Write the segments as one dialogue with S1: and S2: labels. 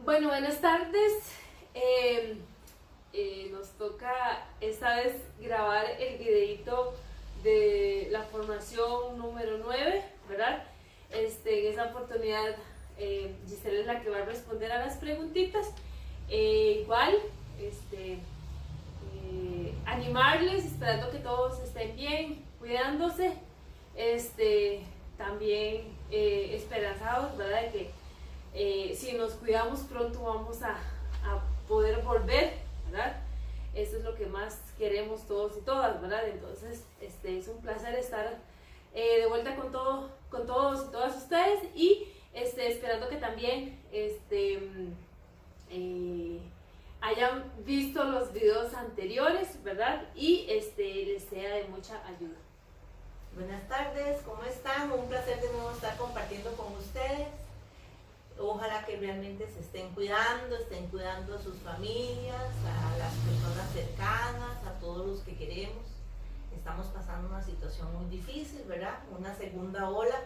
S1: Bueno, buenas tardes. Nos toca esta vez grabar el videito de la formación número 9, ¿verdad? En esa oportunidad Giselle es la que va a responder a las preguntitas. Igual, animarles, esperando que todos estén bien, cuidándose, también esperanzados, ¿verdad? De que si nos cuidamos pronto vamos a poder volver, ¿verdad? Eso es lo que más queremos todos y todas, ¿verdad? Entonces, es un placer estar de vuelta con todos y todas ustedes y esperando que también hayan visto los videos anteriores, ¿verdad? Y les sea de mucha ayuda.
S2: Buenas tardes, ¿cómo están? Un placer de nuevo estar compartiendo con ustedes. Ojalá que realmente se estén cuidando a sus familias, a las personas cercanas, a todos los que queremos. Estamos pasando una situación muy difícil, ¿verdad? Una segunda ola.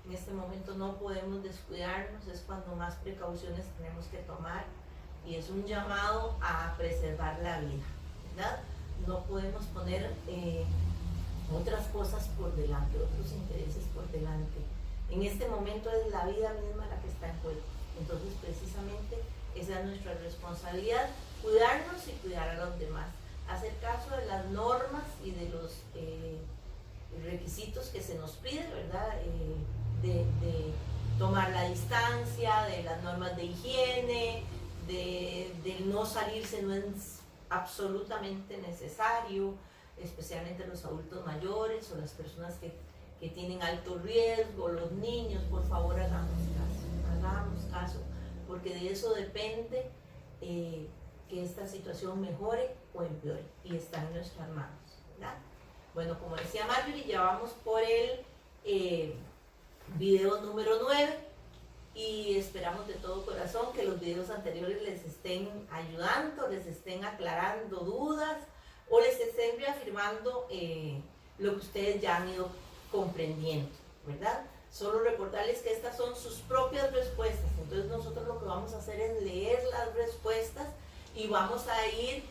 S2: En este momento no podemos descuidarnos, es cuando más precauciones tenemos que tomar y es un llamado a preservar la vida, ¿verdad? No podemos poner otras cosas por delante, otros intereses por delante. En este momento es la vida misma la que está en juego. Entonces, precisamente, esa es nuestra responsabilidad, cuidarnos y cuidar a los demás. Hacer caso de las normas y de los requisitos que se nos pide, ¿verdad? De tomar la distancia, de las normas de higiene, de no salirse no es absolutamente necesario, especialmente los adultos mayores o las personas que tienen alto riesgo, los niños. Por favor, hagamos caso, porque de eso depende que esta situación mejore o empeore, y está en nuestras manos, ¿verdad? Bueno, como decía Marjorie, ya vamos por el video número 9 y esperamos de todo corazón que los videos anteriores les estén ayudando, les estén aclarando dudas o les estén reafirmando lo que ustedes ya han ido comprendiendo, ¿verdad? Solo recordarles que estas son sus propias respuestas. Entonces nosotros lo que vamos a hacer es leer las respuestas y vamos a ir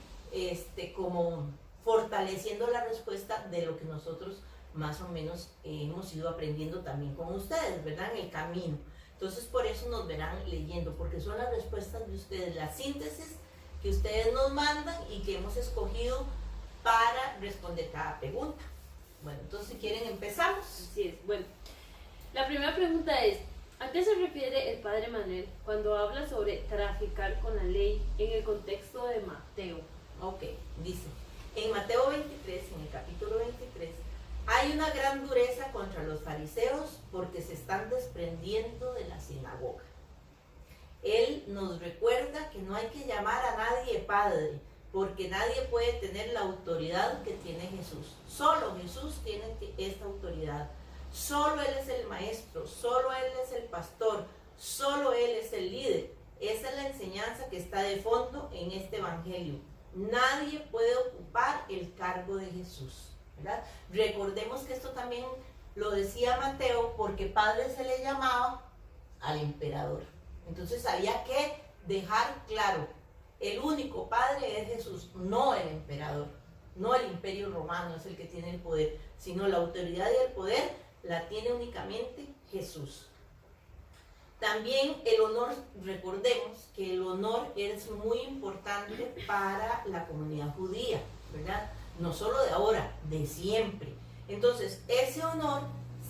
S2: como fortaleciendo la respuesta de lo que nosotros más o menos hemos ido aprendiendo también con ustedes, ¿verdad? En el camino. Entonces por eso nos verán leyendo, porque son las respuestas de ustedes, la síntesis que ustedes nos mandan y que hemos escogido para responder cada pregunta. Bueno, entonces si quieren empezamos.
S1: Así es. Bueno, la primera pregunta es, ¿a qué se refiere el Padre Manuel cuando habla sobre traficar con la ley en el contexto de Mateo?
S2: Ok, dice, en Mateo 23, en el capítulo 23, hay una gran dureza contra los fariseos porque se están desprendiendo de la sinagoga. Él nos recuerda que no hay que llamar a nadie padre, porque nadie puede tener la autoridad que tiene Jesús. Solo Jesús tiene esta autoridad. Solo Él es el maestro, solo Él es el pastor, solo Él es el líder. Esa es la enseñanza que está de fondo en este evangelio. Nadie puede ocupar el cargo de Jesús, ¿verdad? Recordemos que esto también lo decía Mateo, porque padre se le llamaba al emperador. Entonces había que dejar claro, el único padre es Jesús, no el emperador, no el imperio romano es el que tiene el poder, sino la autoridad y el poder la tiene únicamente Jesús. También el honor, recordemos que el honor es muy importante para la comunidad judía, ¿verdad? No solo de ahora, de siempre. Entonces, ese honor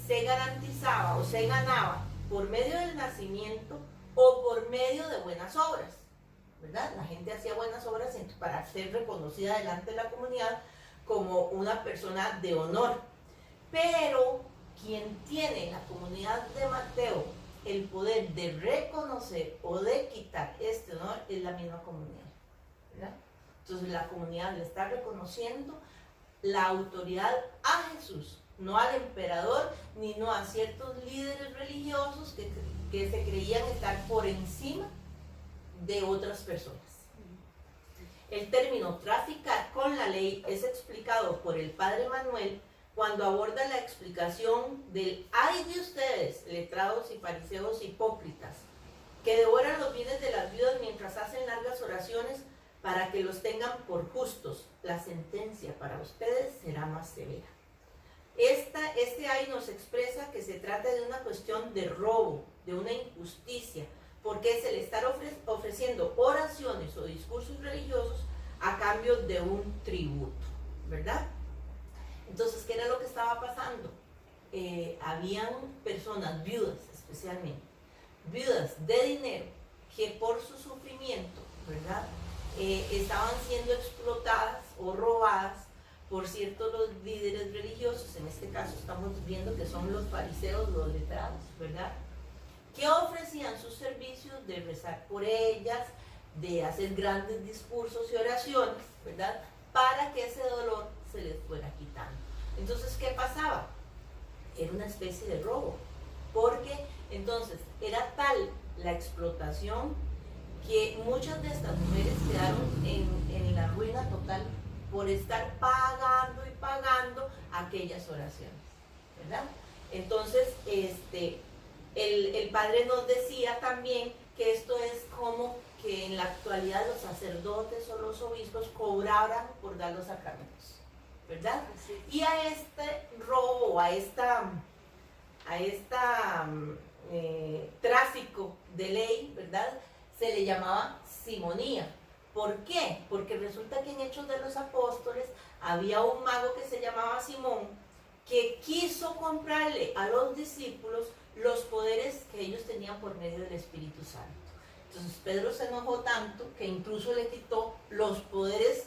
S2: se garantizaba o se ganaba por medio del nacimiento o por medio de buenas obras, ¿verdad? La gente hacía buenas obras para ser reconocida delante de la comunidad como una persona de honor. Pero quien tiene en la comunidad de Mateo el poder de reconocer o de quitar este honor es la misma comunidad, ¿verdad? Entonces la comunidad le está reconociendo la autoridad a Jesús, no al emperador, ni no a ciertos líderes religiosos que se creían estar por encima de otras personas. El término traficar con la ley es explicado por el Padre Manuel cuando aborda la explicación del ay de ustedes, letrados y fariseos hipócritas, que devoran los bienes de las viudas mientras hacen largas oraciones para que los tengan por justos. La sentencia para ustedes será más severa. Este ay nos expresa que se trata de una cuestión de robo, de una injusticia, porque es el estar ofreciendo oraciones o discursos religiosos a cambio de un tributo, ¿verdad? Entonces, ¿qué era lo que estaba pasando? Habían personas, viudas especialmente, viudas de dinero, que por su sufrimiento, ¿verdad? Estaban siendo explotadas o robadas por ciertos los líderes religiosos. En este caso estamos viendo que son los fariseos, los letrados, ¿verdad? Que ofrecían sus servicios de rezar por ellas, de hacer grandes discursos y oraciones, ¿verdad? Para que ese dolor se les fuera quitando. Entonces, ¿qué pasaba? Era una especie de robo, porque entonces era tal la explotación que muchas de estas mujeres quedaron en la ruina total por estar pagando y pagando aquellas oraciones, ¿verdad? Entonces, el padre nos decía también que esto es como que en la actualidad los sacerdotes o los obispos cobraran por dar los sacramentos, ¿verdad? Y a este robo, a esta tráfico de ley, ¿verdad? Se le llamaba simonía. ¿Por qué? Porque resulta que en Hechos de los Apóstoles había un mago que se llamaba Simón, que quiso comprarle a los discípulos los poderes que ellos tenían por medio del Espíritu Santo. Entonces Pedro se enojó tanto que incluso le quitó los poderes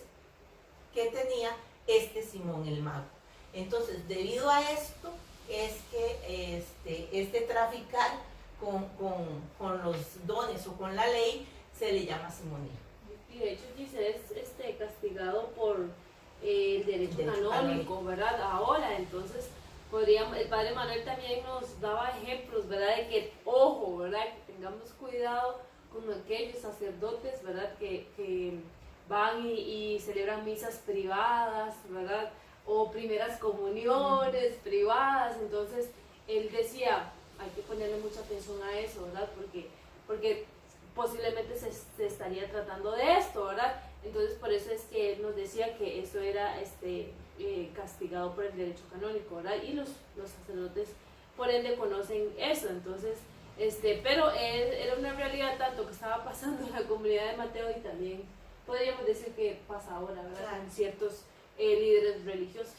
S2: que tenía este Simón el mago. Entonces, debido a esto, es que este traficar con los dones o con la ley se le llama simonía.
S1: Y de hecho dice, es castigado por el derecho canónico, ¿verdad? Ahora, entonces, el padre Manuel también nos daba ejemplos, ¿verdad? De que, ojo, ¿verdad? Que tengamos cuidado con aquellos sacerdotes, ¿verdad? Que van y celebran misas privadas, ¿verdad? O primeras comuniones privadas. Entonces, él decía, hay que ponerle mucha atención a eso, ¿verdad? Porque posiblemente se estaría tratando de esto, ¿verdad? Entonces, por eso es que él nos decía que eso era castigado por el derecho canónico, ¿verdad? Y los sacerdotes, por ende, conocen eso. Entonces, pero era una realidad tanto que estaba pasando en la comunidad de Mateo y también podríamos decir que pasa ahora, ¿verdad?
S2: Claro.
S1: Con ciertos líderes religiosos.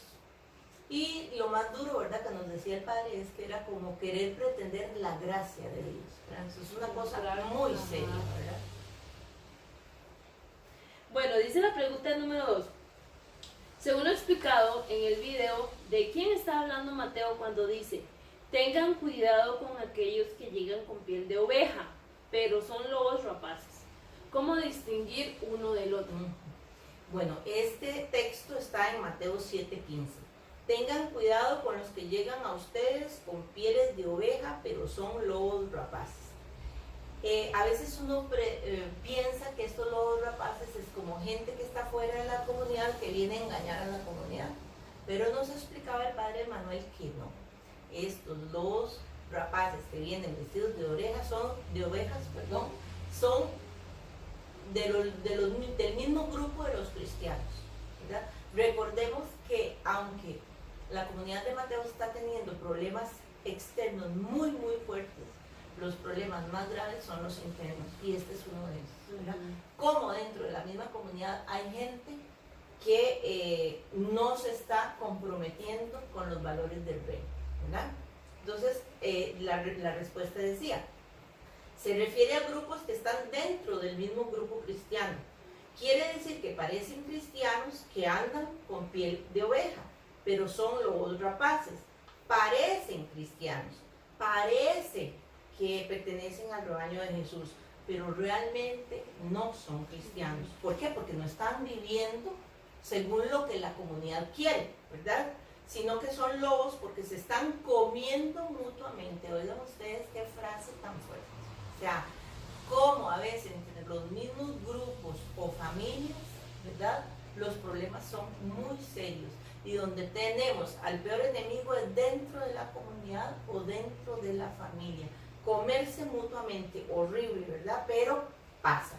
S2: Y lo más duro, ¿verdad?, que nos decía el padre, es que era como querer pretender la gracia de Dios, ¿verdad? Eso es una cosa muy seria, ¿verdad?
S1: Bueno, dice la pregunta número 2. Según lo explicado en el video, ¿de quién está hablando Mateo cuando dice: tengan cuidado con aquellos que llegan con piel de oveja, pero son lobos rapaces? ¿Cómo distinguir uno del otro?
S2: Bueno, este texto está en Mateo 7:15. Tengan cuidado con los que llegan a ustedes con pieles de oveja, pero son lobos rapaces. A veces uno piensa que estos lobos rapaces es como gente que está fuera de la comunidad, que viene a engañar a la comunidad. Pero nos explicaba el padre Manuel que no. Estos lobos rapaces que vienen vestidos de ovejas son del mismo grupo de los cristianos, ¿verdad? Recordemos que aunque la comunidad de Mateo está teniendo problemas externos muy muy fuertes, los problemas más graves son los internos, y este es uno de ellos, ¿verdad? Como dentro de la misma comunidad hay gente que no se está comprometiendo con los valores del reino, ¿verdad? Entonces, la respuesta decía, se refiere a grupos que están dentro del mismo grupo cristiano. Quiere decir que parecen cristianos que andan con piel de oveja, pero son lobos rapaces. Parecen cristianos, parece que pertenecen al rebaño de Jesús, pero realmente no son cristianos. ¿Por qué? Porque no están viviendo según lo que la comunidad quiere, ¿verdad? Sino que son lobos porque se están comiendo mutuamente. Oigan ustedes qué frase tan fuerte. O sea, como a veces entre los mismos grupos o familias, ¿verdad?, los problemas son muy serios, y donde tenemos al peor enemigo es dentro de la comunidad o dentro de la familia. Comerse mutuamente, horrible, ¿verdad? Pero pasa.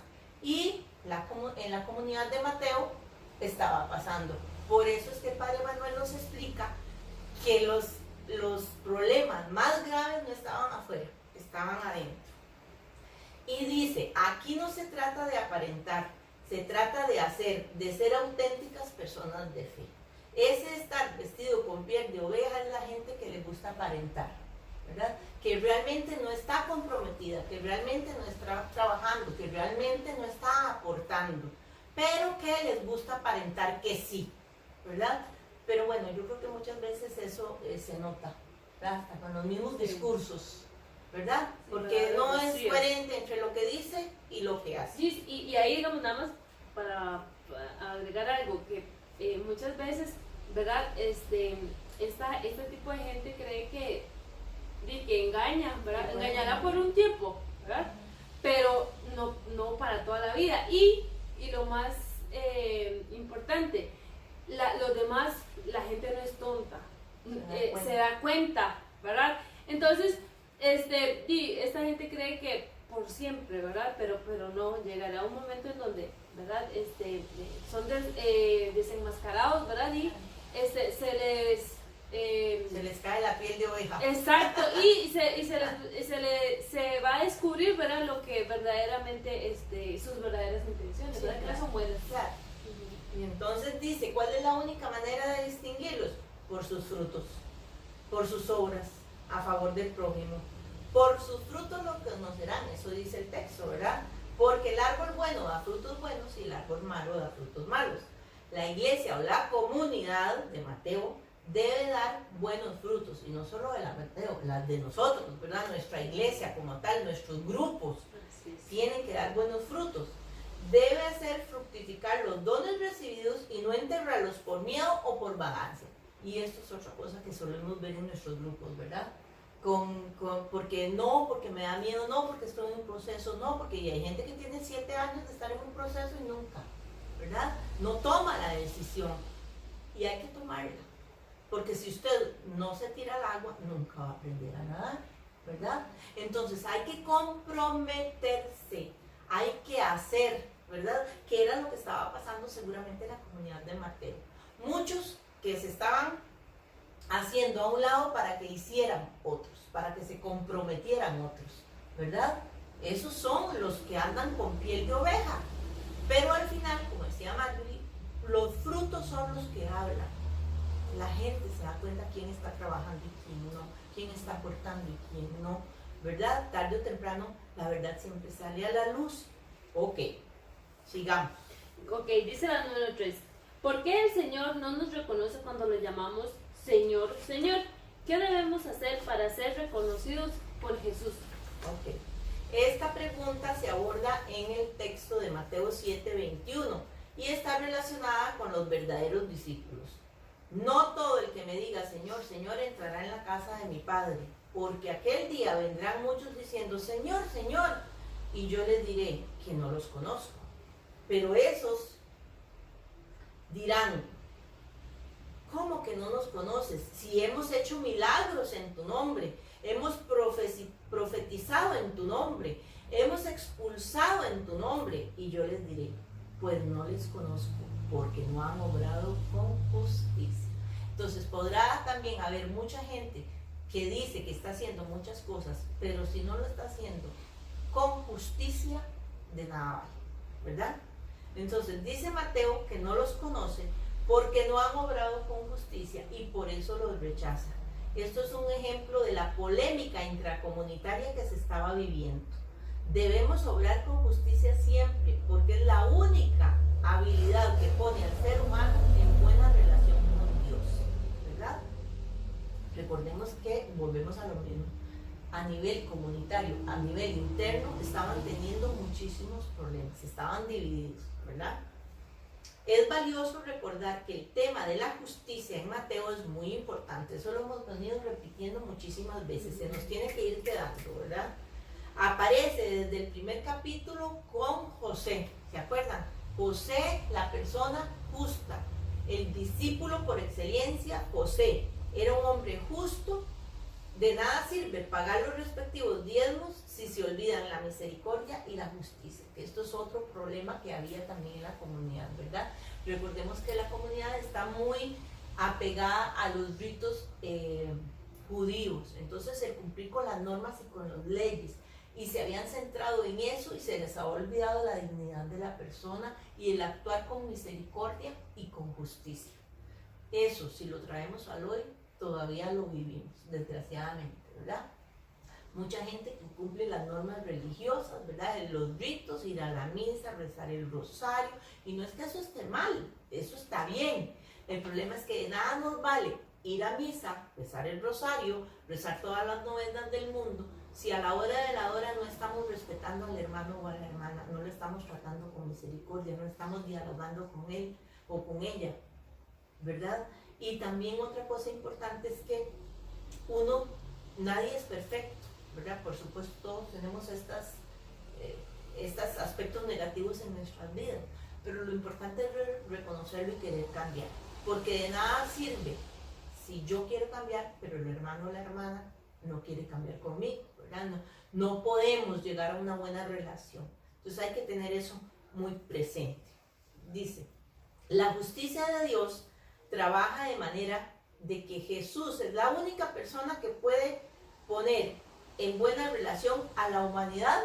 S2: en la comunidad de Mateo estaba pasando. Por eso es que el Padre Manuel nos explica que los problemas más graves no estaban afuera, estaban adentro. Y dice, aquí no se trata de aparentar, se trata de ser auténticas personas de fe. Ese estar vestido con piel de oveja es la gente que le gusta aparentar, ¿verdad? Que realmente no está comprometida, que realmente no está trabajando, que realmente no está aportando, pero que les gusta aparentar que sí, ¿verdad? Pero bueno, yo creo que muchas veces eso se nota, ¿verdad? Hasta con los mismos discursos, ¿verdad? Porque no es coherente entre lo que dice y lo que hace.
S1: Sí, y ahí, digamos, nada más para agregar algo, que muchas veces, ¿verdad? Este tipo de gente cree que engaña, ¿verdad? Engañará por un tiempo, ¿verdad? Pero no para toda la vida. Y lo más importante, los demás, la gente no es tonta, se da cuenta, ¿verdad? Entonces, esta gente cree que por siempre, ¿verdad? Pero no, llegará un momento en donde, ¿verdad? Son desenmascarados, ¿verdad? Y
S2: se les cae la piel de oveja.
S1: Exacto, y se va a descubrir, ¿verdad? Lo que verdaderamente, sus verdaderas intenciones,
S2: Sí,
S1: ¿verdad?
S2: claro.
S1: Que son buenas.
S2: Claro. Y entonces dice, ¿cuál es la única manera de distinguirlos? Por sus frutos, por sus obras a favor del prójimo. Por sus frutos los conocerán, eso dice el texto, ¿verdad? Porque el árbol bueno da frutos buenos y el árbol malo da frutos malos. La iglesia o la comunidad de Mateo debe dar buenos frutos, y no solo de la Mateo, las de nosotros, ¿verdad? Nuestra iglesia como tal, nuestros grupos tienen que dar buenos frutos. Debe hacer fructificar los dones recibidos y no enterrarlos por miedo o por vagancia. Y esto es otra cosa que solemos ver en nuestros grupos, ¿verdad? Porque me da miedo, no, porque estoy en un proceso, no, porque hay gente que tiene 7 años de estar en un proceso y nunca, ¿verdad? No toma la decisión, y hay que tomarla, porque si usted no se tira al agua, nunca va a aprender a nadar, ¿verdad? Entonces hay que comprometerse, hay que hacer, ¿verdad? Que era lo que estaba pasando seguramente en la comunidad de Mateo. Muchos que se estaban haciendo a un lado para que hicieran otros, para que se comprometieran otros, ¿verdad? Esos son los que andan con piel de oveja. Pero al final, como decía Marjorie, los frutos son los que hablan. La gente se da cuenta quién está trabajando y quién no, quién está aportando y quién no, ¿verdad? Tarde o temprano, la verdad siempre sale a la luz. Ok, sigamos.
S1: Ok, dice la número 3. ¿Por qué el Señor no nos reconoce cuando le llamamos Señor, Señor? ¿Qué debemos hacer para ser reconocidos por Jesús?
S2: Ok. Esta pregunta se aborda en el texto de Mateo 7:21 y está relacionada con los verdaderos discípulos. No todo el que me diga Señor, Señor entrará en la casa de mi Padre, porque aquel día vendrán muchos diciendo Señor, Señor, y yo les diré que no los conozco. Pero esos dirán, ¿cómo que no nos conoces? Si hemos hecho milagros en tu nombre, hemos profetizado en tu nombre, hemos expulsado en tu nombre. Y yo les diré, pues no les conozco, porque no han obrado con justicia. Entonces podrá también haber mucha gente que dice que está haciendo muchas cosas, pero si no lo está haciendo con justicia, de nada vale, ¿verdad? Entonces dice Mateo que no los conoce porque no han obrado con justicia y por eso los rechaza. Esto es un ejemplo de la polémica intracomunitaria que se estaba viviendo. Debemos obrar con justicia siempre, porque es la única habilidad que pone al ser humano en buena relación con Dios, ¿verdad? Recordemos que volvemos a lo mismo. A nivel comunitario, a nivel interno, estaban teniendo muchísimos problemas, estaban divididos, ¿verdad? Es valioso recordar que el tema de la justicia en Mateo es muy importante. Eso lo hemos venido repitiendo muchísimas veces. Se nos tiene que ir quedando, ¿verdad? Aparece desde el primer capítulo con José. ¿Se acuerdan? José, la persona justa. El discípulo por excelencia, José. Era un hombre justo, De nada sirve pagar los respectivos diezmos si se olvidan la misericordia y la justicia. Que esto es otro problema que había también en la comunidad, ¿verdad? Recordemos que la comunidad está muy apegada a los ritos judíos. Entonces el cumplir con las normas y con las leyes. Y se habían centrado en eso y se les ha olvidado la dignidad de la persona y el actuar con misericordia y con justicia. Eso, si lo traemos al hoy, todavía lo vivimos, desgraciadamente, ¿verdad? Mucha gente que cumple las normas religiosas, ¿verdad? Los ritos, ir a la misa, rezar el rosario, y no es que eso esté mal, eso está bien. El problema es que de nada nos vale ir a misa, rezar el rosario, rezar todas las novenas del mundo, si a la hora de la hora no estamos respetando al hermano o a la hermana, no lo estamos tratando con misericordia, no estamos dialogando con él o con ella, ¿verdad? Y también otra cosa importante es que nadie es perfecto, ¿verdad? Por supuesto, todos tenemos estos aspectos negativos en nuestras vidas, pero lo importante es reconocerlo y querer cambiar, porque de nada sirve si yo quiero cambiar, pero el hermano o la hermana no quiere cambiar conmigo, ¿verdad? No podemos llegar a una buena relación. Entonces hay que tener eso muy presente. Dice, la justicia de Dios trabaja de manera de que Jesús es la única persona que puede poner en buena relación a la humanidad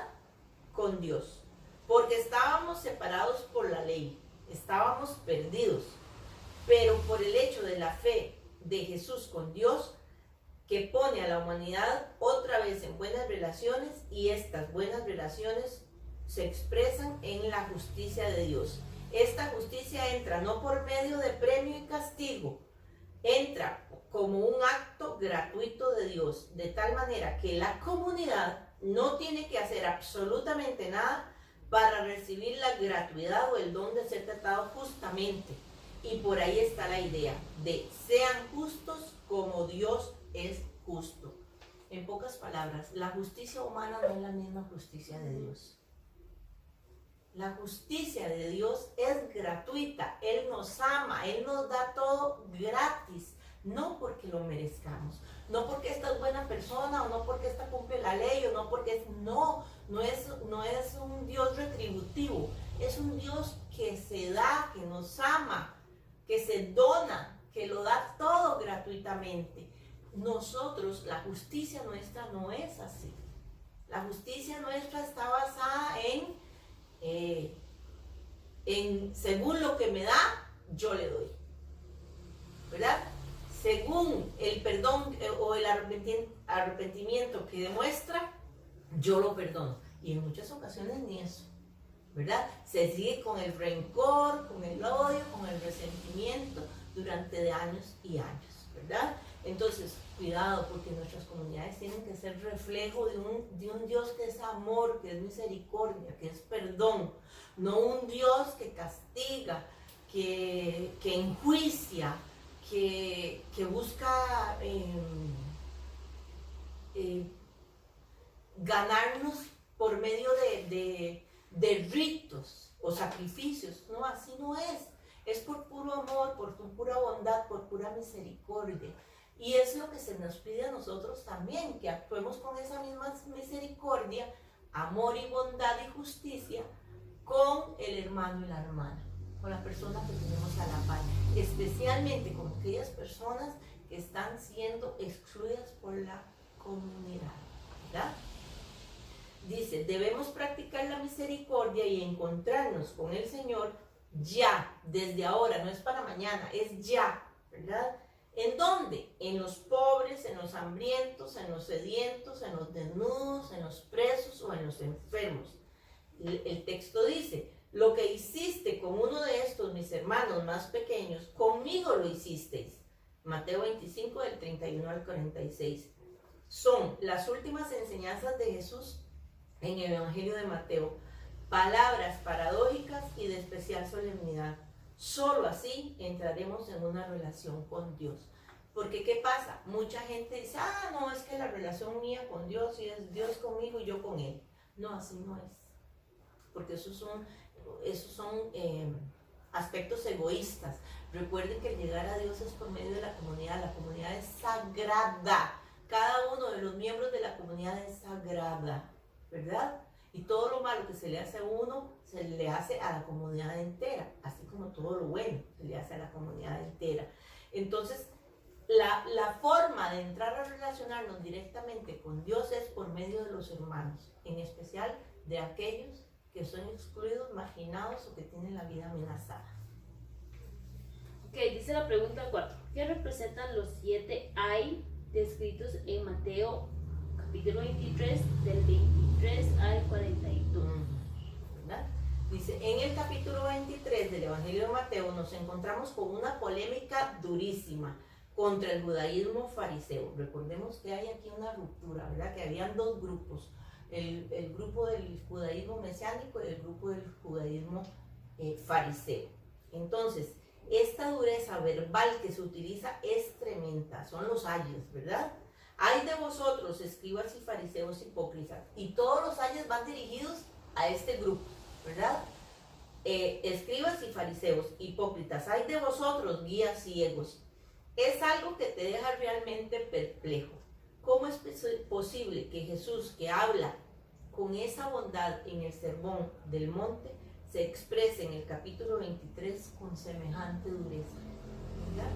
S2: con Dios, porque estábamos separados por la ley, estábamos perdidos, pero por el hecho de la fe de Jesús con Dios, que pone a la humanidad otra vez en buenas relaciones, y estas buenas relaciones se expresan en la justicia de Dios. Esta justicia entra no por medio de premio y castigo, entra como un acto gratuito de Dios, de tal manera que la comunidad no tiene que hacer absolutamente nada para recibir la gratuidad o el don de ser tratado justamente. Y por ahí está la idea de sean justos como Dios es justo. En pocas palabras, la justicia humana no es la misma justicia de Dios. La justicia de Dios es gratuita. Él nos ama, Él nos da todo gratis, no porque lo merezcamos, no porque esta es buena persona, o no porque esta cumple la ley, o no porque no es un Dios retributivo, es un Dios que se da, que nos ama, que se dona, que lo da todo gratuitamente. Nosotros, la justicia nuestra no es así. La justicia nuestra está basada en según lo que me da, yo le doy, ¿verdad? Según el perdón o el arrepentimiento que demuestra, yo lo perdono. Y en muchas ocasiones ni eso, ¿verdad? Se sigue con el rencor, con el odio, con el resentimiento durante años y años, ¿verdad? Entonces, cuidado, porque nuestras comunidades tienen que ser reflejo de un Dios que es amor, que es misericordia, que es perdón, no un Dios que castiga, que enjuicia, que busca ganarnos por medio de ritos o sacrificios. No, así no es. Es por puro amor, por pura bondad, por pura misericordia. Y es lo que se nos pide a nosotros también, que actuemos con esa misma misericordia, amor y bondad y justicia con el hermano y la hermana, con la persona que tenemos a la par, especialmente con aquellas personas que están siendo excluidas por la comunidad, ¿verdad? Dice, debemos practicar la misericordia y encontrarnos con el Señor ya, desde ahora, no es para mañana, es ya, ¿verdad? ¿En dónde? En los pobres, en los hambrientos, en los sedientos, en los desnudos, en los presos o en los enfermos. El texto dice, lo que hiciste con uno de estos mis hermanos más pequeños, conmigo lo hicisteis. Mateo 25, del 31 al 46. Son las últimas enseñanzas de Jesús en el Evangelio de Mateo. Palabras paradójicas y de especial solemnidad. Solo así entraremos en una relación con Dios. Porque ¿qué pasa? Mucha gente dice, no, es que la relación mía con Dios y es Dios conmigo y yo con Él. No, así no es. Porque esos son aspectos egoístas. Recuerden que el llegar a Dios es por medio de la comunidad. La comunidad es sagrada. cada uno de los miembros de la comunidad es sagrada, ¿verdad? Y todo lo malo que se le hace a uno, se le hace a la comunidad entera, así como todo lo bueno se le hace a la comunidad entera. Entonces, la forma de entrar a relacionarnos directamente con Dios es por medio de los hermanos, en especial de aquellos que son excluidos, marginados o que tienen la vida amenazada.
S1: Ok, dice la pregunta 4. ¿Qué representan los 7 ay descritos en Mateo capítulo 23, del 23 al 42?
S2: ¿Verdad? Dice, en el capítulo 23 del Evangelio de Mateo nos encontramos con una polémica durísima contra el judaísmo fariseo. Recordemos que hay aquí una ruptura, ¿verdad? Que habían dos grupos, el grupo del judaísmo mesiánico y el grupo del judaísmo fariseo. Entonces, esta dureza verbal que se utiliza es tremenda, son los ayes, ¿verdad? Ay de vosotros, escribas y fariseos hipócritas, y todos los ayes van dirigidos a este grupo, ¿verdad? Escribas y fariseos hipócritas, ay de vosotros, guías ciegos. Es algo que te deja realmente perplejo. ¿Cómo es posible que Jesús, que habla con esa bondad en el Sermón del Monte, se exprese en el capítulo 23 con semejante dureza? ¿Verdad?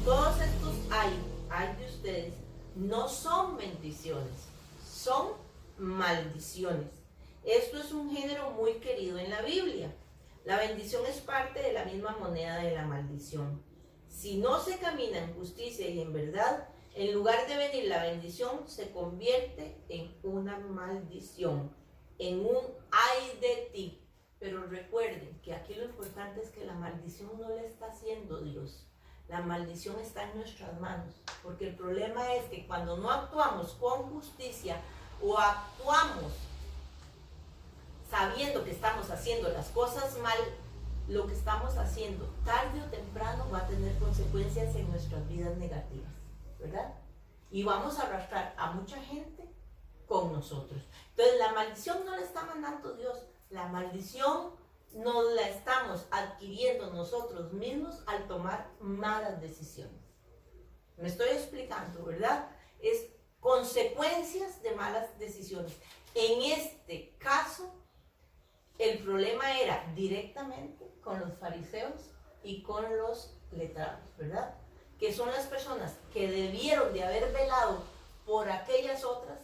S2: Todos estos ay de ustedes, no son bendiciones, son maldiciones. Esto es un género muy querido en la Biblia. La bendición es parte de la misma moneda de la maldición. Si no se camina en justicia y en verdad, en lugar de venir la bendición, se convierte en una maldición, en un ay de ti. Pero recuerden que aquí lo importante es que la maldición no la está haciendo Dios. La maldición está en nuestras manos, porque el problema es que cuando no actuamos con justicia o actuamos sabiendo que estamos haciendo las cosas mal, lo que estamos haciendo tarde o temprano va a tener consecuencias en nuestras vidas negativas, ¿verdad? Y vamos a arrastrar a mucha gente con nosotros. Entonces la maldición no la está mandando Dios, la maldición nos la estamos adquiriendo nosotros mismos al tomar malas decisiones. Me estoy explicando, ¿verdad? Es consecuencias de malas decisiones. En este caso, el problema era directamente con los fariseos y con los letrados, ¿verdad? Que son las personas que debieron de haber velado por aquellas otras,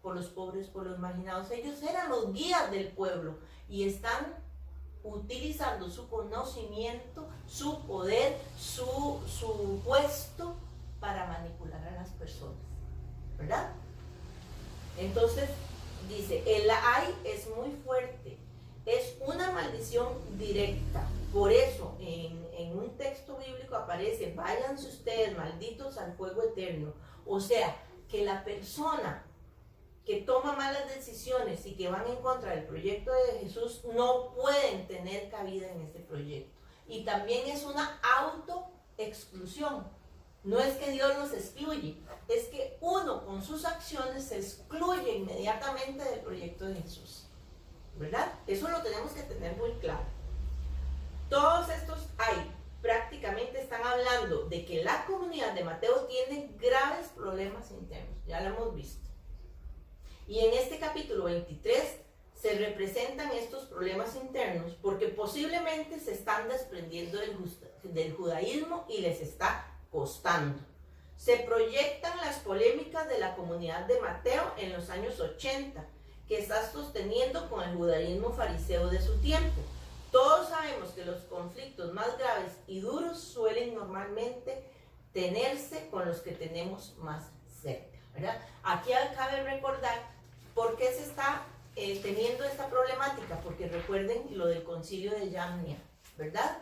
S2: por los pobres, por los marginados. Ellos eran los guías del pueblo y están utilizando su conocimiento, su poder, su puesto para manipular a las personas, ¿verdad? Entonces, dice, el ay es muy fuerte. Es una maldición directa. Por eso en un texto bíblico aparece, váyanse ustedes malditos al fuego eterno. O sea, que la persona que toma malas decisiones y que van en contra del proyecto de Jesús no pueden tener cabida en este proyecto. Y también es una autoexclusión. No es que Dios los excluye, es que uno con sus acciones se excluye inmediatamente del proyecto de Jesús. ¿Verdad? Eso lo tenemos que tener muy claro. Todos estos prácticamente están hablando de que la comunidad de Mateo tiene graves problemas internos, ya lo hemos visto. Y en este capítulo 23 se representan estos problemas internos porque posiblemente se están desprendiendo del judaísmo y les está costando. Se proyectan las polémicas de la comunidad de Mateo en los años 80, que está sosteniendo con el judaísmo fariseo de su tiempo. Todos sabemos que los conflictos más graves y duros suelen normalmente tenerse con los que tenemos más cerca, ¿verdad? Aquí cabe recordar por qué se está teniendo esta problemática, porque recuerden lo del concilio de Yamnia, ¿verdad?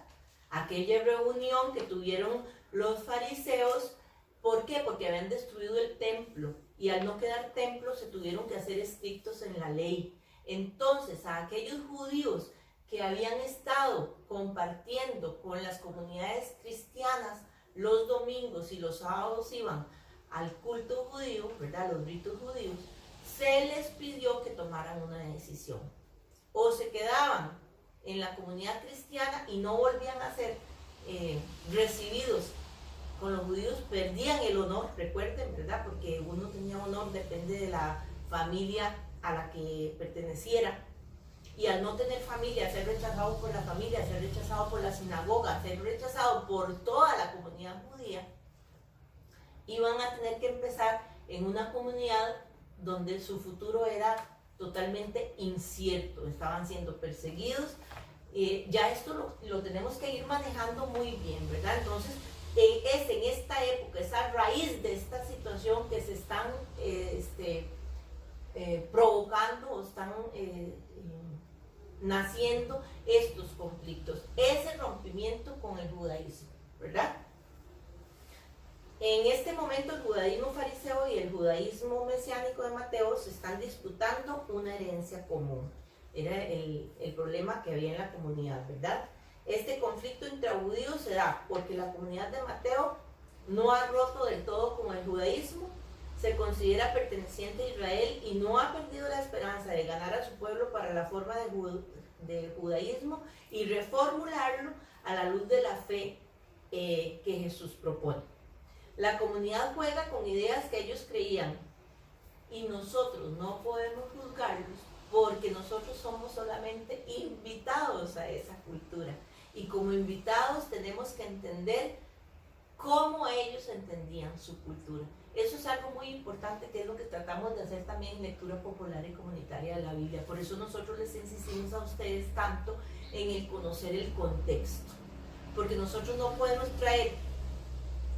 S2: Aquella reunión que tuvieron los fariseos, ¿por qué? Porque habían destruido el templo. Y al no quedar templo se tuvieron que hacer estrictos en la ley. Entonces a aquellos judíos que habían estado compartiendo con las comunidades cristianas los domingos y los sábados iban al culto judío, ¿verdad? Los ritos judíos, se les pidió que tomaran una decisión. O se quedaban en la comunidad cristiana y no volvían a ser recibidos con los judíos perdían el honor, recuerden, ¿verdad? Porque uno tenía honor, depende de la familia a la que perteneciera. Y al no tener familia, ser rechazado por la familia, ser rechazado por la sinagoga, ser rechazado por toda la comunidad judía, iban a tener que empezar en una comunidad donde su futuro era totalmente incierto, estaban siendo perseguidos. Ya esto lo tenemos que ir manejando muy bien, ¿verdad? Entonces, es en esta época, es a raíz de esta situación que se están provocando o están naciendo estos conflictos, ese rompimiento con el judaísmo, ¿verdad? En este momento el judaísmo fariseo y el judaísmo mesiánico de Mateo se están disputando una herencia común. Era el problema que había en la comunidad, ¿verdad? Este conflicto entre judíos se da porque la comunidad de Mateo no ha roto del todo con el judaísmo, se considera perteneciente a Israel y no ha perdido la esperanza de ganar a su pueblo para la forma del judaísmo y reformularlo a la luz de la fe que Jesús propone. La comunidad juega con ideas que ellos creían y nosotros no podemos juzgarlos porque nosotros somos solamente invitados a esa cultura y como invitados tenemos que entender cómo ellos entendían su cultura. Eso es algo muy importante, que es lo que tratamos de hacer también en lectura popular y comunitaria de la Biblia. Por eso nosotros les insistimos a ustedes tanto en el conocer el contexto, porque nosotros no podemos traer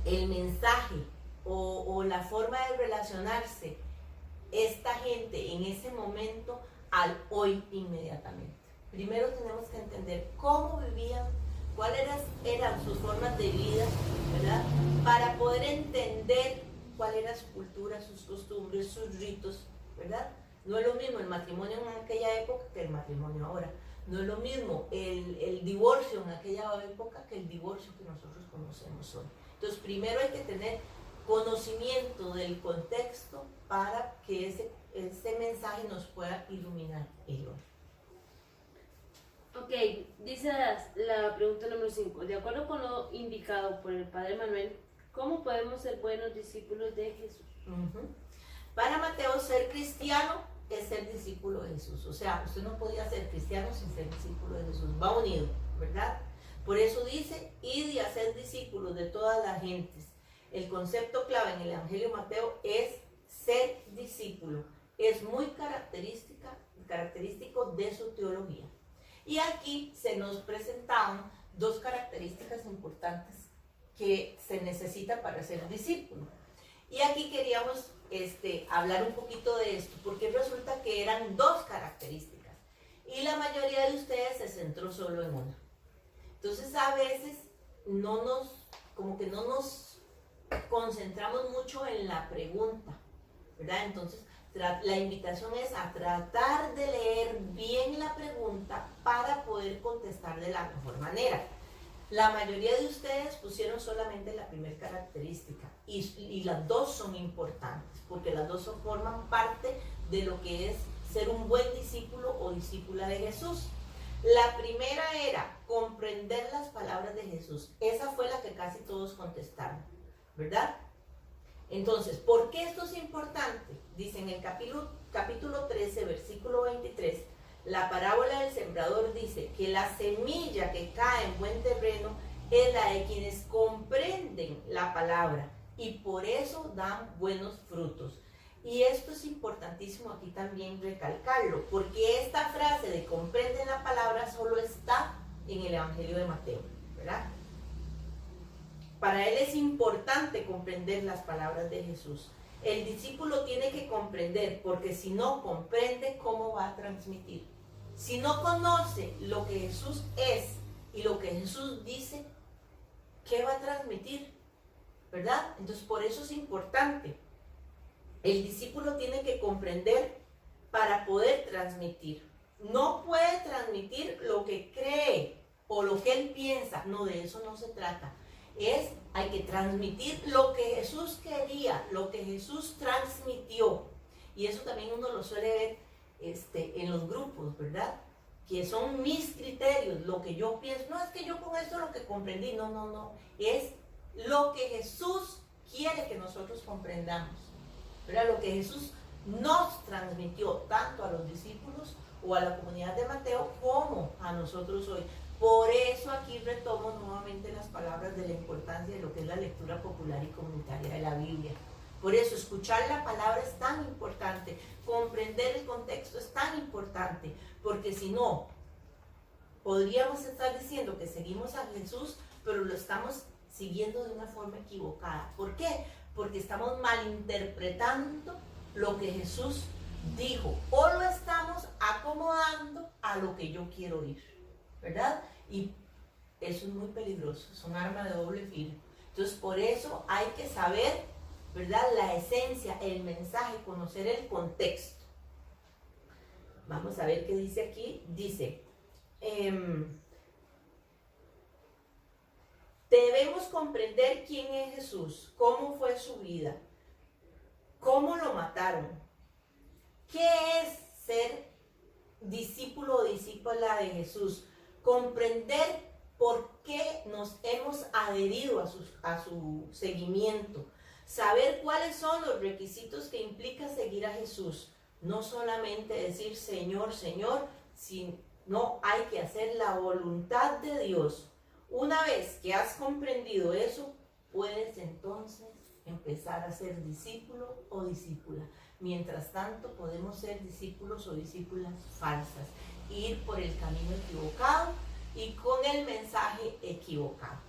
S2: el mensaje o la forma de relacionarse esta gente en ese momento al hoy inmediatamente. Primero tenemos que entender cómo vivían, cuáles eran sus formas de vida, ¿verdad? Para poder entender cuál era su cultura, sus costumbres, sus ritos, ¿verdad? No es lo mismo el matrimonio en aquella época que el matrimonio ahora. No es lo mismo el divorcio en aquella época que el divorcio que nosotros conocemos hoy. Entonces, primero hay que tener conocimiento del contexto para que ese mensaje nos pueda iluminar el hoy.
S1: Ok, dice la pregunta número 5. De acuerdo con lo indicado por el Padre Manuel, ¿cómo podemos ser buenos discípulos de Jesús?
S2: Para Mateo, ser cristiano es ser discípulo de Jesús. O sea, usted no podía ser cristiano sin ser discípulo de Jesús. Va unido, ¿verdad? Por eso dice, id y hacer discípulos de todas las gentes. El concepto clave en el Evangelio de Mateo es ser discípulo. Es muy característico de su teología. Y aquí se nos presentaban dos características importantes que se necesita para ser discípulo. Y aquí queríamos hablar un poquito de esto, porque resulta que eran dos características. Y la mayoría de ustedes se centró solo en una. Entonces a veces no nos concentramos mucho en la pregunta, ¿verdad? Entonces la invitación es a tratar de leer bien la pregunta para poder contestar de la mejor manera. La mayoría de ustedes pusieron solamente la primera característica y las dos son importantes porque las dos forman parte de lo que es ser un buen discípulo o discípula de Jesús. La primera era comprender las palabras de Jesús. Esa fue la que casi todos contestaron, ¿verdad? Entonces, ¿por qué esto es importante? Dice en el capítulo 13, versículo 23, la parábola del sembrador dice que la semilla que cae en buen terreno es la de quienes comprenden la palabra y por eso dan buenos frutos. Y esto es importantísimo aquí también recalcarlo, porque esta frase de comprenden la palabra solo está en el Evangelio de Mateo, ¿verdad? Para él es importante comprender las palabras de Jesús. El discípulo tiene que comprender, porque si no comprende, ¿cómo va a transmitir? Si no conoce lo que Jesús es y lo que Jesús dice, ¿qué va a transmitir? ¿Verdad? Entonces, por eso es importante. El discípulo tiene que comprender para poder transmitir. No puede transmitir lo que cree o lo que él piensa. No, de eso no se trata. Hay que transmitir lo que Jesús quería, lo que Jesús transmitió. Y eso también uno lo suele ver en los grupos, ¿verdad? Que son mis criterios, lo que yo pienso. No es que yo con esto lo que comprendí, no. Es lo que Jesús quiere que nosotros comprendamos, ¿verdad? Lo que Jesús nos transmitió tanto a los discípulos o a la comunidad de Mateo como a nosotros hoy. Por eso aquí retomo nuevamente las palabras de la importancia de lo que es la lectura popular y comunitaria de la Biblia. Por eso escuchar la palabra es tan importante, comprender el contexto es tan importante, porque si no, podríamos estar diciendo que seguimos a Jesús, pero lo estamos siguiendo de una forma equivocada. ¿Por qué? Porque estamos malinterpretando lo que Jesús dijo, o lo estamos acomodando a lo que yo quiero oír, ¿verdad? Y eso es muy peligroso, es un arma de doble filo. Entonces, por eso hay que saber, ¿verdad?, la esencia, el mensaje, conocer el contexto. Vamos a ver qué dice aquí. Dice, debemos comprender quién es Jesús, cómo fue su vida, cómo lo mataron, qué es ser discípulo o discípula de Jesús, comprender por qué nos hemos adherido a su seguimiento, saber cuáles son los requisitos que implica seguir a Jesús. No solamente decir Señor, Señor, sino hay que hacer la voluntad de Dios. Una vez que has comprendido eso, puedes entonces empezar a ser discípulo o discípula. Mientras tanto, podemos ser discípulos o discípulas falsas, ir por el camino equivocado y con el mensaje equivocado.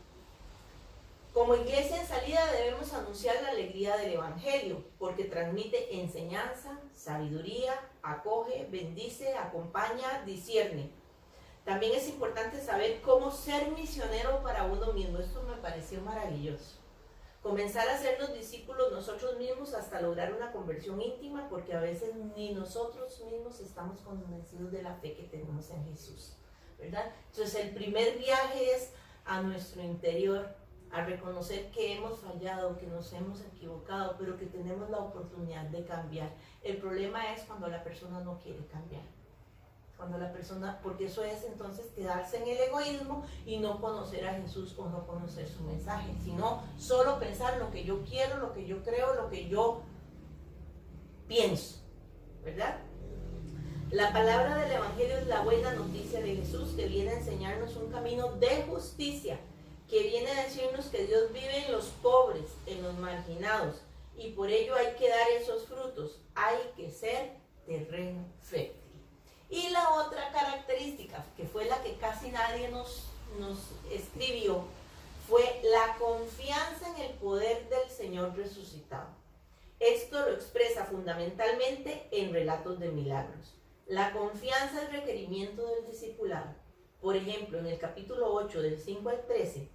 S2: Como iglesia en salida debemos anunciar la alegría del Evangelio, porque transmite enseñanza, sabiduría, acoge, bendice, acompaña, discierne. También es importante saber cómo ser misionero para uno mismo. Esto me pareció maravilloso. Comenzar a hacernos discípulos nosotros mismos hasta lograr una conversión íntima, porque a veces ni nosotros mismos estamos convencidos de la fe que tenemos en Jesús, ¿verdad? Entonces el primer viaje es a nuestro interior, a reconocer que hemos fallado, que nos hemos equivocado, pero que tenemos la oportunidad de cambiar. El problema es cuando la persona no quiere cambiar. Cuando la persona, porque eso es entonces quedarse en el egoísmo y no conocer a Jesús o no conocer su mensaje, sino solo pensar lo que yo quiero, lo que yo creo, lo que yo pienso, ¿verdad? La palabra del Evangelio es la buena noticia de Jesús, que viene a enseñarnos un camino de justicia, que viene a decirnos que Dios vive en los pobres, en los marginados, y por ello hay que dar esos frutos, hay que ser terreno fértil. Y la otra característica, que fue la que casi nadie nos escribió, fue la confianza en el poder del Señor resucitado. Esto lo expresa fundamentalmente en relatos de milagros. La confianza es requerimiento del discipulado. Por ejemplo, en el capítulo 8, del 5 al 13,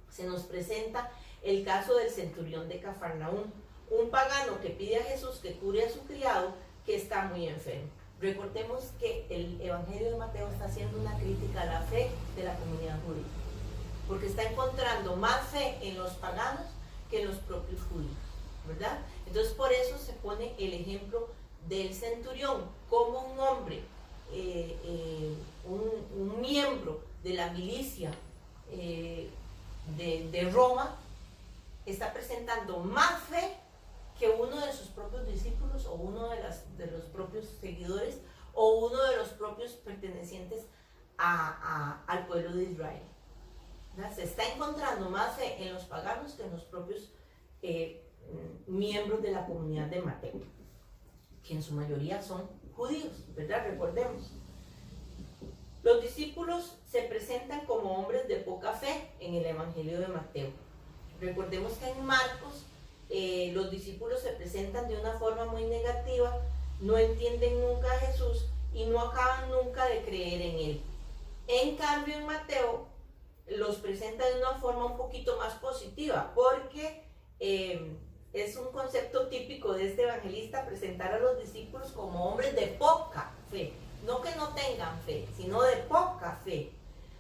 S2: se nos presenta el caso del centurión de Cafarnaúm, un pagano que pide a Jesús que cure a su criado que está muy enfermo. Recordemos que el Evangelio de Mateo está haciendo una crítica a la fe de la comunidad judía, porque está encontrando más fe en los paganos que en los propios judíos, ¿verdad? Entonces por eso se pone el ejemplo del centurión, como un hombre, un miembro de la milicia de Roma, está presentando más fe que uno de sus propios discípulos o uno de los propios seguidores o uno de los propios pertenecientes al pueblo de Israel. ¿Verdad? Se está encontrando más fe en los paganos que en los propios miembros de la comunidad de Mateo, que en su mayoría son judíos, ¿verdad? Recordemos. Los discípulos se presentan como hombres de poca fe en el Evangelio de Mateo. Recordemos que en Marcos los discípulos se presentan de una forma muy negativa, no entienden nunca a Jesús y no acaban nunca de creer en Él. En cambio, en Mateo los presenta de una forma un poquito más positiva, porque es un concepto típico de este evangelista presentar a los discípulos como hombres de poca fe. No que no tengan fe, sino de poca fe.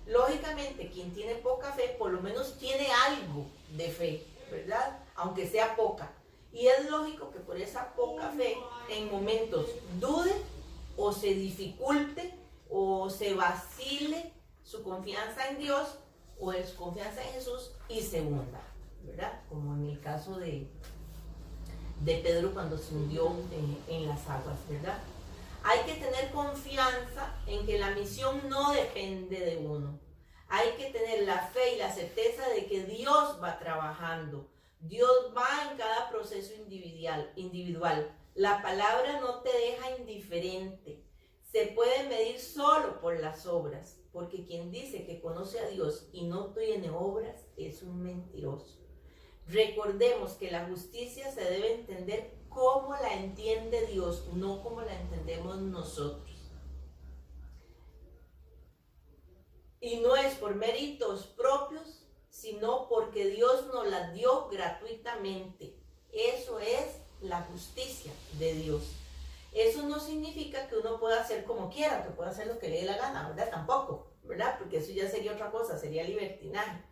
S2: Lógicamente, quien tiene poca fe, por lo menos tiene algo de fe, ¿verdad? Aunque sea poca. Y es lógico que por esa poca fe, en momentos dude o se dificulte o se vacile su confianza en Dios o su confianza en Jesús y se hunda, ¿verdad? Como en el caso de Pedro cuando se hundió en las aguas, ¿verdad? Hay que tener confianza en que la misión no depende de uno. Hay que tener la fe y la certeza de que Dios va trabajando. Dios va en cada proceso individual. La palabra no te deja indiferente. Se puede medir solo por las obras, porque quien dice que conoce a Dios y no tiene obras es un mentiroso. Recordemos que la justicia se debe entender como la entiende Dios, no como la entendemos nosotros. Y no es por méritos propios, sino porque Dios nos la dio gratuitamente. Eso es la justicia de Dios. Eso no significa que uno pueda hacer como quiera, que pueda hacer lo que le dé la gana, ¿verdad? Tampoco, ¿verdad? Porque eso ya sería otra cosa, sería libertinaje.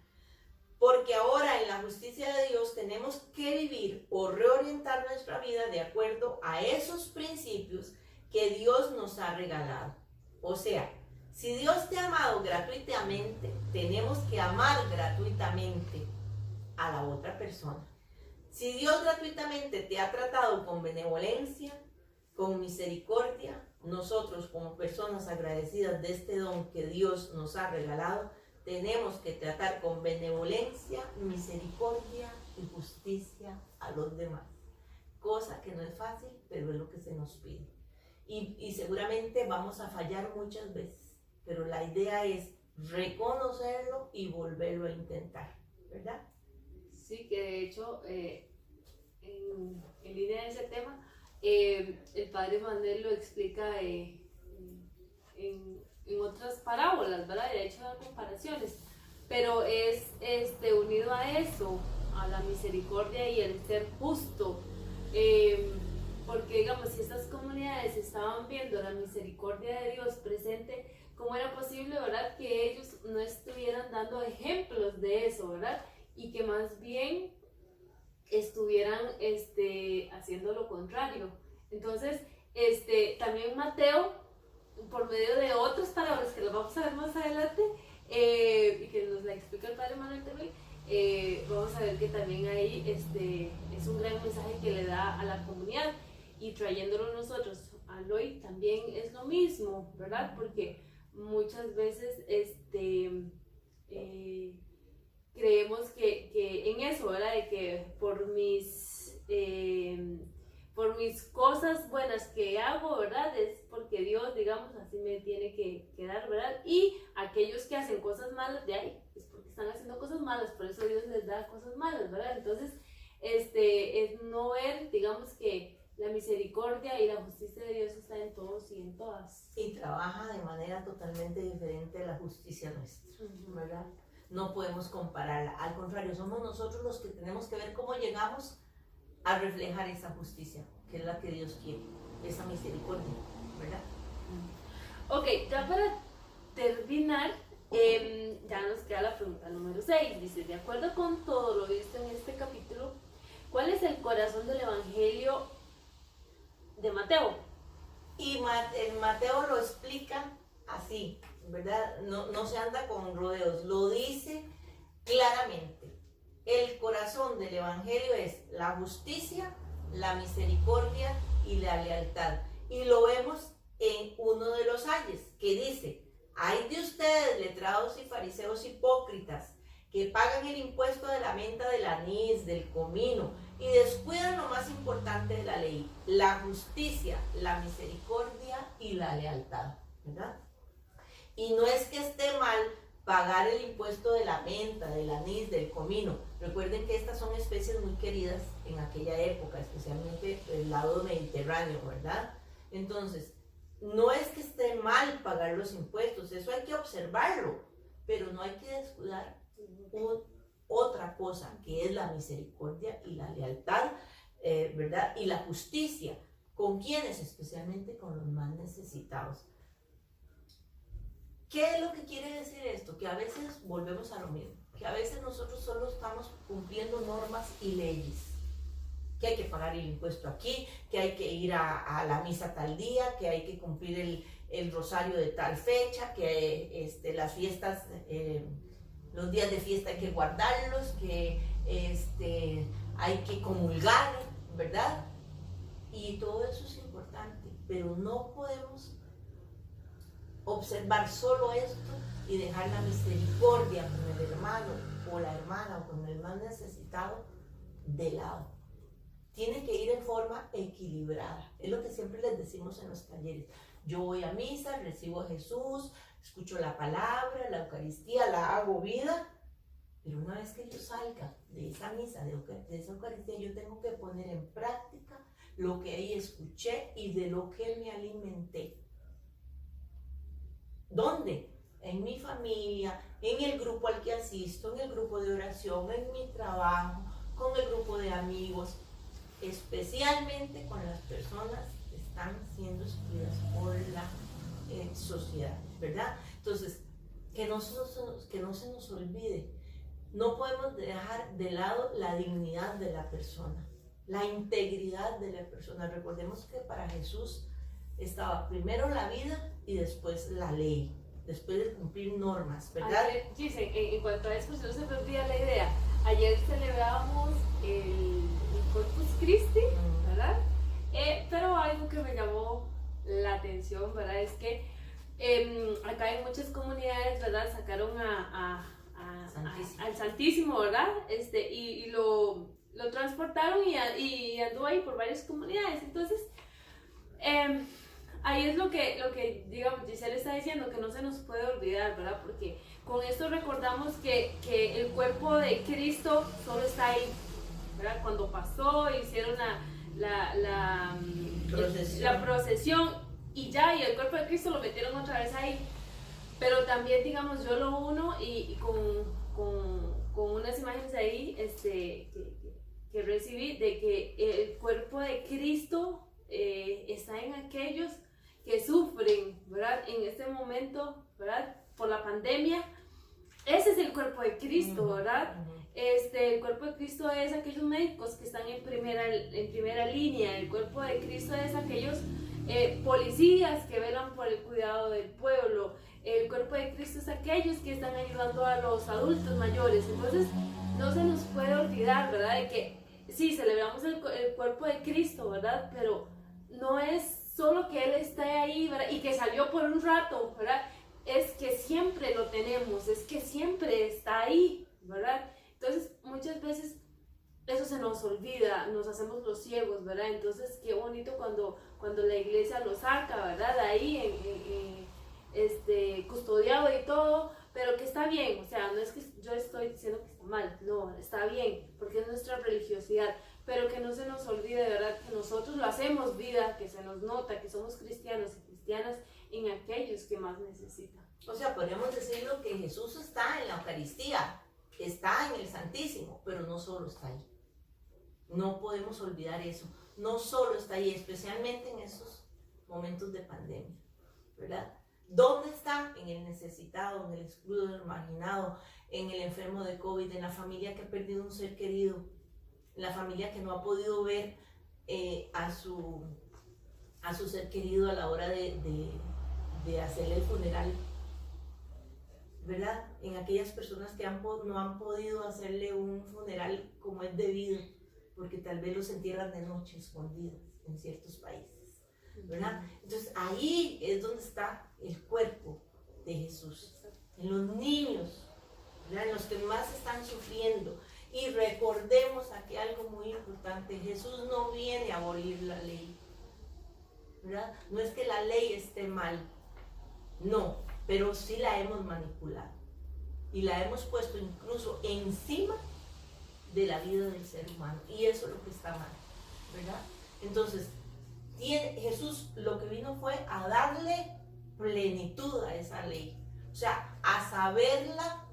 S2: Porque ahora en la justicia de Dios tenemos que vivir o reorientar nuestra vida de acuerdo a esos principios que Dios nos ha regalado. O sea, si Dios te ha amado gratuitamente, tenemos que amar gratuitamente a la otra persona. Si Dios gratuitamente te ha tratado con benevolencia, con misericordia, nosotros como personas agradecidas de este don que Dios nos ha regalado, tenemos que tratar con benevolencia, misericordia y justicia a los demás. Cosa que no es fácil, pero es lo que se nos pide. Y seguramente vamos a fallar muchas veces, pero la idea es reconocerlo y volverlo a intentar, ¿verdad?
S1: Sí, que de hecho, en línea de ese tema, el padre Manuel lo explica en otras parábolas, ¿verdad? De hecho, da comparaciones, pero es unido a eso, a la misericordia y el ser justo, porque digamos, si estas comunidades estaban viendo la misericordia de Dios presente, ¿cómo era posible, verdad, que ellos no estuvieran dando ejemplos de eso, verdad? Y que más bien estuvieran haciendo lo contrario. Entonces, también Mateo, por medio de otras palabras que las vamos a ver más adelante, y que nos la explica el padre Manuel también, vamos a ver que también ahí es un gran mensaje que le da a la comunidad, y trayéndolo nosotros al hoy también es lo mismo, ¿verdad? Porque muchas veces creemos que en eso, ¿verdad? De que por mis cosas buenas que hago, ¿verdad? Es porque Dios, digamos, así me tiene que dar, ¿verdad? Y aquellos que hacen cosas malas, de ahí, es porque están haciendo cosas malas, por eso Dios les da cosas malas, ¿verdad? Entonces, es no ver, digamos, que la misericordia y la justicia de Dios está en todos y en todas.
S2: Y trabaja de manera totalmente diferente a la justicia nuestra, ¿verdad? No podemos compararla, al contrario, somos nosotros los que tenemos que ver cómo llegamos a reflejar esa justicia, que es la que Dios quiere, esa misericordia, ¿verdad?
S1: Ok, ya para terminar, ya nos queda la pregunta número 6. Dice, de acuerdo con todo lo visto en este capítulo, ¿cuál es el corazón del Evangelio de Mateo?
S2: Y Mateo lo explica así, ¿verdad? No se anda con rodeos, lo dice claramente. El corazón del Evangelio es la justicia, la misericordia y la lealtad. Y lo vemos en uno de los ayes, que dice, ay de ustedes, letrados y fariseos hipócritas, que pagan el impuesto de la menta, del anís, del comino, y descuidan lo más importante de la ley, la justicia, la misericordia y la lealtad, ¿verdad? Y no es que esté mal pagar el impuesto de la menta, del anís, del comino. Recuerden que estas son especies muy queridas en aquella época, especialmente el lado mediterráneo, ¿verdad? Entonces, no es que esté mal pagar los impuestos, eso hay que observarlo, pero no hay que descuidar otra cosa, que es la misericordia y la lealtad, ¿verdad? Y la justicia. ¿Con quiénes? Especialmente con los más necesitados. ¿Qué es lo que quiere decir esto? Que a veces volvemos a lo mismo, que a veces nosotros solo estamos cumpliendo normas y leyes, que hay que pagar el impuesto aquí, que hay que ir a la misa tal día, que hay que cumplir el rosario de tal fecha, que las fiestas Los días de fiesta hay que guardarlos, que hay que comulgar, ¿verdad? Y todo eso es importante, pero no podemos observar solo esto y dejar la misericordia con el hermano o la hermana o con el más necesitado de lado. Tiene que ir en forma equilibrada. Es lo que siempre les decimos en los talleres. Yo voy a misa, recibo a Jesús, escucho la palabra, la Eucaristía, la hago vida, pero una vez que yo salga de esa misa, de esa Eucaristía, yo tengo que poner en práctica lo que ahí escuché y de lo que me alimenté. ¿Dónde? En mi familia, en el grupo al que asisto, en el grupo de oración, en mi trabajo, con el grupo de amigos, especialmente con las personas que están siendo excluidas por la sociedad, ¿verdad? Entonces, que no se nos olvide, no podemos dejar de lado la dignidad de la persona, la integridad de la persona. Recordemos que para Jesús estaba primero la vida y después la ley, después de cumplir normas, ¿verdad?
S1: Sí, en cuanto a eso, no se me olvida la idea. Ayer celebrábamos el Corpus Christi, ¿verdad? Pero algo que me llamó la atención, ¿verdad? Es que acá en muchas comunidades, ¿verdad? Sacaron al Santísimo, ¿verdad? Y lo transportaron y anduvo ahí por varias comunidades. Entonces, ahí es lo que digamos, Giselle está diciendo, que no se nos puede olvidar, ¿verdad? Porque con esto recordamos que el cuerpo de Cristo solo está ahí, ¿verdad? Cuando pasó, hicieron la procesión y el cuerpo de Cristo lo metieron otra vez ahí. Pero también, digamos, yo lo uno y con unas imágenes ahí que recibí de que el cuerpo de Cristo está en aquellos que sufren, ¿verdad? En este momento, ¿verdad? Por la pandemia. Ese es el cuerpo de Cristo, ¿verdad? El cuerpo de Cristo es aquellos médicos que están en primera línea. El cuerpo de Cristo es aquellos policías que velan por el cuidado del pueblo. El cuerpo de Cristo es aquellos que están ayudando a los adultos mayores. Entonces, no se nos puede olvidar, ¿verdad? De que sí, celebramos el cuerpo de Cristo, ¿verdad? Pero no es solo que Él esté ahí, ¿verdad? Y que salió por un rato, ¿verdad? Es que siempre lo tenemos, es que siempre está ahí, ¿verdad? Entonces, muchas veces eso se nos olvida, nos hacemos los ciegos, ¿verdad? Entonces, qué bonito cuando la iglesia lo saca, ¿verdad? Ahí, custodiado y todo, pero que está bien, o sea, no es que yo estoy diciendo que está mal, no, está bien, porque es nuestra religiosidad, pero que no se nos olvide, de verdad, que nosotros lo hacemos vida, que se nos nota, que somos cristianos y cristianas en aquellos que más necesitan.
S2: O sea, podríamos decirlo que Jesús está en la Eucaristía, está en el Santísimo, pero no solo está ahí. No podemos olvidar eso. No solo está ahí, especialmente en esos momentos de pandemia, ¿verdad? ¿Dónde está? En el necesitado, en el excluido, en el marginado, en el enfermo de COVID, en la familia que ha perdido un ser querido, en la familia que no ha podido ver a su ser querido a la hora de hacerle el funeral, ¿verdad? En aquellas personas que no han podido hacerle un funeral como es debido, porque tal vez los entierran de noche escondidos en ciertos países, ¿verdad? Entonces ahí es donde está el cuerpo de Jesús, en los niños, ¿verdad? En los que más están sufriendo. Y recordemos aquí algo muy importante: Jesús no viene a abolir la ley, ¿verdad? No es que la ley esté mal, no, pero sí la hemos manipulado y la hemos puesto incluso encima de la vida del ser humano, y eso es lo que está mal, ¿verdad? Entonces, Jesús lo que vino fue a darle plenitud a esa ley, o sea, a saberla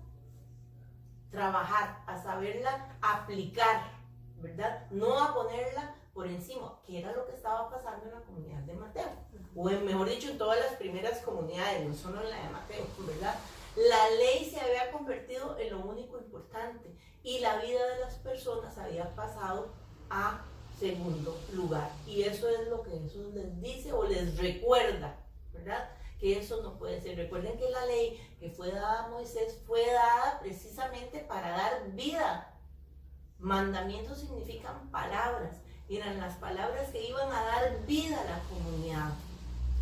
S2: trabajar, a saberla aplicar, ¿verdad? No a ponerla por encima, que era lo que estaba pasando en la comunidad de Mateo, o mejor dicho, en todas las primeras comunidades, no solo en la de Mateo, ¿verdad? La ley se había convertido en lo único importante y la vida de las personas había pasado a segundo lugar. Y eso es lo que Jesús les dice o les recuerda, ¿verdad? que eso no puede ser. Recuerden que la ley que fue dada a Moisés fue dada precisamente para dar vida. Mandamientos significan palabras, eran las palabras que iban a dar vida a la comunidad,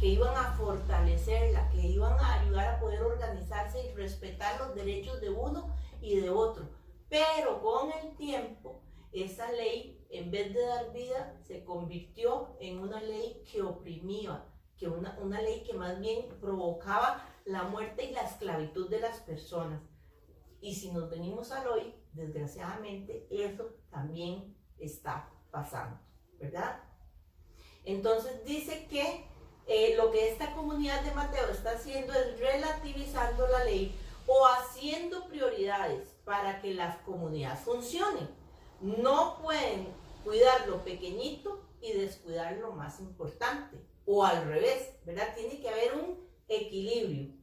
S2: que iban a fortalecerla, que iban a ayudar a poder organizarse y respetar los derechos de uno y de otro. Pero con el tiempo, esa ley, en vez de dar vida, se convirtió en una ley que oprimía, que una ley que más bien provocaba la muerte y la esclavitud de las personas. Y si nos venimos al hoy, desgraciadamente, eso también está pasando, ¿verdad? Entonces dice que lo que esta comunidad de Mateo está haciendo es relativizando la ley o haciendo prioridades para que la comunidad funcione. No pueden cuidar lo pequeñito y descuidar lo más importante, o al revés, ¿verdad? Tiene que haber un equilibrio.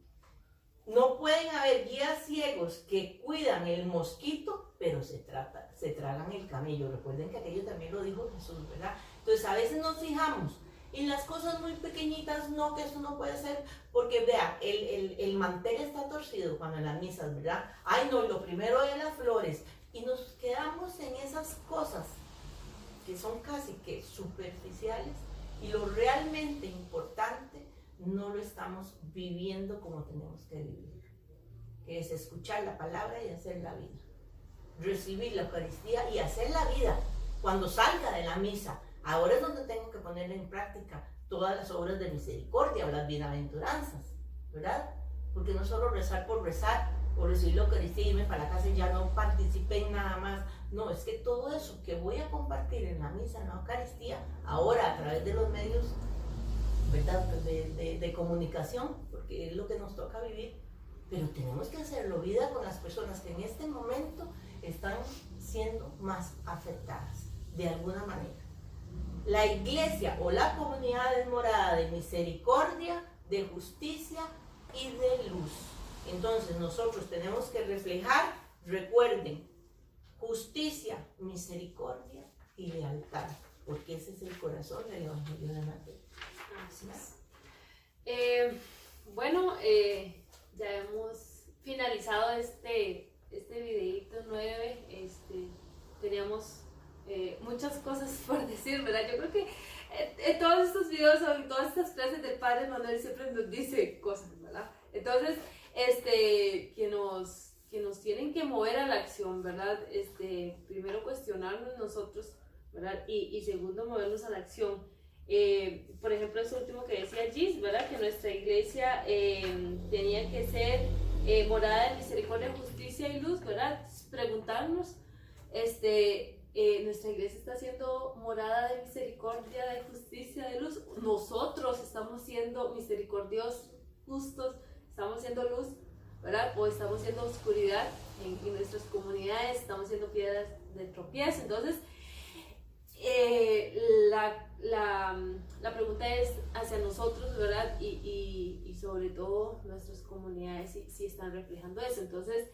S2: No pueden haber guías ciegos que cuidan el mosquito, pero se tragan el camello. Recuerden que aquello también lo dijo Jesús, ¿verdad? Entonces a veces nos fijamos en las cosas muy pequeñitas, no, que eso no puede ser, porque vea, el mantel está torcido cuando en las misas, ¿verdad? Ay no, lo primero es las flores, y nos quedamos en esas cosas que son casi que superficiales, y lo realmente importante no lo estamos viviendo como tenemos que vivir, que es escuchar la palabra y hacer la vida, recibir la Eucaristía y hacer la vida cuando salga de la misa. Ahora es donde tengo que poner en práctica todas las obras de misericordia o las bienaventuranzas, ¿verdad? Porque no solo rezar por recibir la Eucaristía y irme para la casa y ya no participé en nada más. No, es que todo eso que voy a compartir en la misa, en la Eucaristía, ahora a través de los medios, ¿verdad?, de comunicación, porque es lo que nos toca vivir, pero tenemos que hacerlo vida con las personas que en este momento están siendo más afectadas de alguna manera. La iglesia o la comunidad es morada de misericordia, de justicia y de luz. Entonces nosotros tenemos que reflejar, recuerden, justicia, misericordia y lealtad, porque ese es el corazón del Evangelio de Mateo.
S1: Así es. Bueno, ya hemos finalizado este videito 9. Teníamos muchas cosas por decir, ¿verdad? Yo creo que todos estos videos y todas estas clases del Padre Manuel siempre nos dice cosas, ¿verdad? Entonces, que nos tienen que mover a la acción, ¿verdad? Primero cuestionarnos nosotros, ¿verdad? Y segundo, movernos a la acción. Por ejemplo, eso último que decía Gis, ¿verdad? Que nuestra iglesia tenía que ser morada de misericordia, justicia y luz, ¿verdad? Preguntarnos, nuestra iglesia está siendo morada de misericordia, de justicia, de luz. Nosotros estamos siendo misericordiosos, justos, estamos siendo luz, ¿verdad? O estamos siendo oscuridad en nuestras comunidades, estamos siendo piedras de tropiezo. Entonces, la pregunta es hacia nosotros, ¿verdad? Y sobre todo nuestras comunidades si están reflejando eso. Entonces,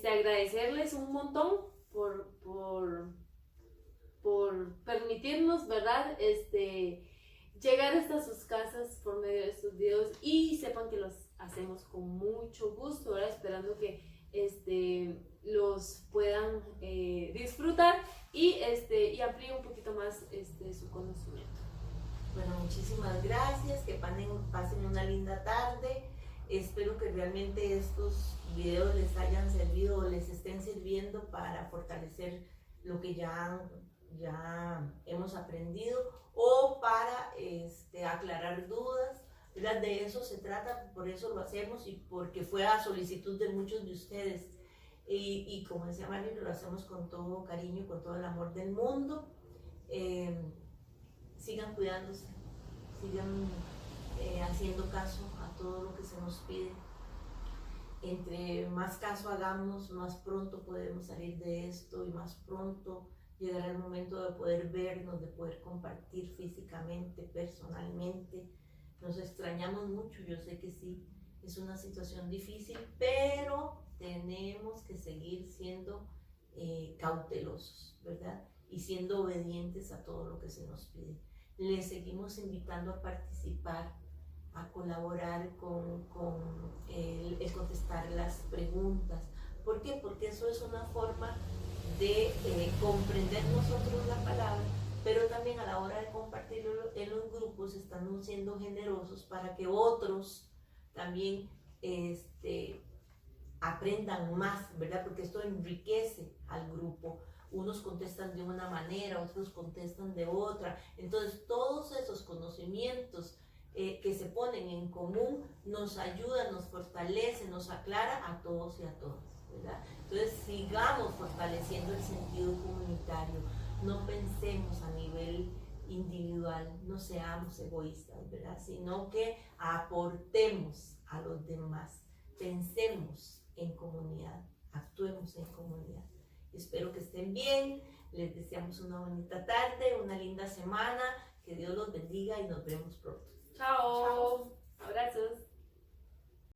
S1: agradecerles un montón por permitirnos, ¿verdad? Llegar hasta sus casas por medio de estos videos, y sepan que los hacemos con mucho gusto, ¿verdad? Esperando que los puedan disfrutar y amplíe un poquito más su conocimiento.
S2: Bueno, muchísimas gracias, que pasen una linda tarde. Espero que realmente estos videos les hayan servido o les estén sirviendo para fortalecer lo que ya hemos aprendido, o para aclarar dudas, ¿verdad? De eso se trata, por eso lo hacemos y porque fue a solicitud de muchos de ustedes. Y como decía Mario, lo hacemos con todo cariño, con todo el amor del mundo. Sigan cuidándose, sigan haciendo caso a todo lo que se nos pide. Entre más caso hagamos, más pronto podemos salir de esto y más pronto llegará el momento de poder vernos, de poder compartir físicamente, personalmente. Nos extrañamos mucho, yo sé que sí, es una situación difícil, pero tenemos que seguir siendo cautelosos, ¿verdad? Y siendo obedientes a todo lo que se nos pide. Les seguimos invitando a participar a colaborar con el contestar las preguntas. ¿Por qué? Porque eso es una forma de comprender nosotros la palabra, pero también a la hora de compartirlo en los grupos estamos siendo generosos para que otros también aprendan más, ¿verdad? Porque esto enriquece al grupo. Unos contestan de una manera, otros contestan de otra. Entonces, todos esos conocimientos que se ponen en común nos ayudan, nos fortalece, nos aclara a todos y a todas, ¿verdad? Entonces, sigamos fortaleciendo el sentido comunitario. No pensemos a nivel individual, no seamos egoístas, ¿verdad? Sino que aportemos a los demás. Pensemos en comunidad, actuemos en comunidad. Espero que estén bien, les deseamos una bonita tarde, una linda semana, que Dios los bendiga y nos vemos pronto.
S1: Chao. Abrazos.